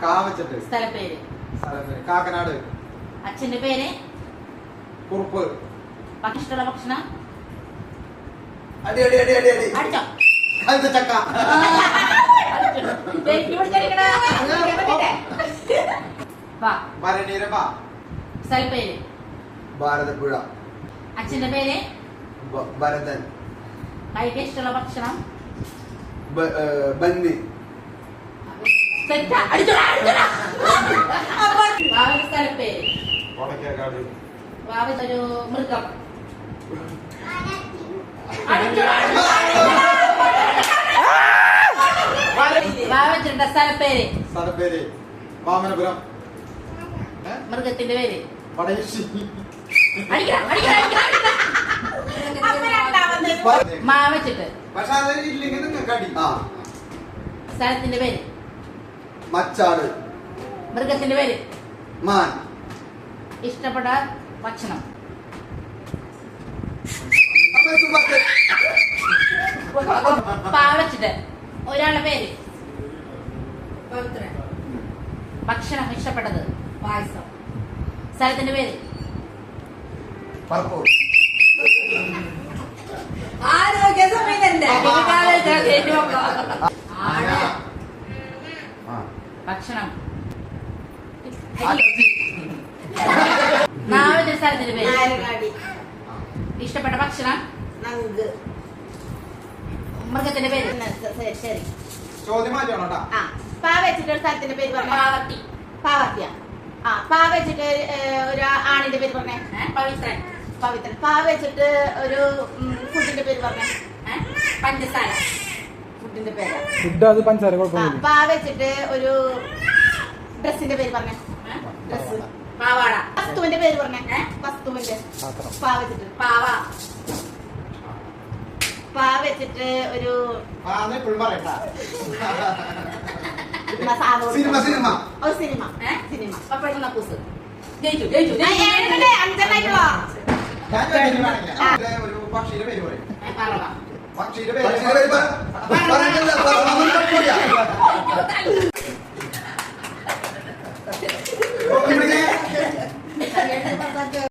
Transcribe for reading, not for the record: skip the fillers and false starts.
കാ വെച്ചിട്ട് സ്ഥലപ്പേര്. കാക്കനാട്. അച്ഛന്റെ പേര് കുറുപ്പ്. ഇഷ്ടമുള്ള ഭക്ഷണം അടി അടി അടി അടി അടി അടിച്ചോ. ചക്ക. സ്ഥലപ്പേര് ഭാരതപ്പുഴ. അച്ഛന്റെ പേര് ഭരതൻ. കഴിക്കാൻ ഇഷ്ടമുള്ള ഭക്ഷണം ബന്നി. സ്ഥലപ്പേര് വാവത്തൊരു മൃഗം. വാവച്ചിട്ട സ്ഥലപ്പേര് സ്ഥലപ്പേര് വാമനപുരം. മൃഗത്തിന്റെ പേര് പടയശി. മാവച്ചിട്ട് പക്ഷെ അതില്ലെങ്കിൽ നിങ്ങൾക്ക് അടി. സ്ഥലത്തിന്റെ പേര് മച്ചാട്. മൃഗത്തിന്റെ പേര് മാൻ. ഇഷ്ടപ്പെട്ട ഭക്ഷണം പാവച്ചിട്ട് ഒരാളുടെ പേര് ഭക്ഷണം ഇഷ്ടപ്പെട്ടത് പായസം. സ്ഥലത്തിന്റെ പേര് ആരോഗ്യ സമയത്തല്ലേ ഭക്ഷണം നാവിന്റെ സ്ഥലത്തിന്റെ പേര് ഇഷ്ടപ്പെട്ട ഭക്ഷണം മൃഗത്തിന്റെ പേര് ശരി. ചോദ്യം മാറ്റണം. പാ വെച്ചിട്ട് ഒരു സ്ഥലത്തിന്റെ പേര് പറഞ്ഞു. പാവത്തി. പാവത്തിയ. പാ വെച്ചിട്ട് ഒരു ആണിന്റെ പേര് പറഞ്ഞേ. പവിത്രൻ. പവിത്രൻ. പാ വെച്ചിട്ട് ഒരു ഫുഡിന്റെ പേര് പറഞ്ഞേ. പഞ്ചസാര. ഫുഡിന്റെ പേര് ഫുഡ് അത് പഞ്ചസാര കുഴപ്പമൊന്നുമില്ല. പാ വെച്ചിട്ട് ഒരു ഡ്രസ്സിന്റെ പേര് പറഞ്ഞേ. ഡ്രസ് പാവാട. വസ്തുവിന്റെ പേര് പറഞ്ഞേ. വസ്തുവിന്റെ പാ വെച്ചിട്ട് പാവ. പാ വെച്ചിട്ട് ഒരു സിനിമ. സിനിമ. ഒരു സിനിമ. സിനിമ. പപ്പടം നക്കൂസ്. ജയിച്ചു. അഞ്ചെണ്ണായിട്ടുള്ളോ? ഒരു പക്ഷിയുടെ പേര് പറയും. പറവ. പക്ഷിയുടെ പേര്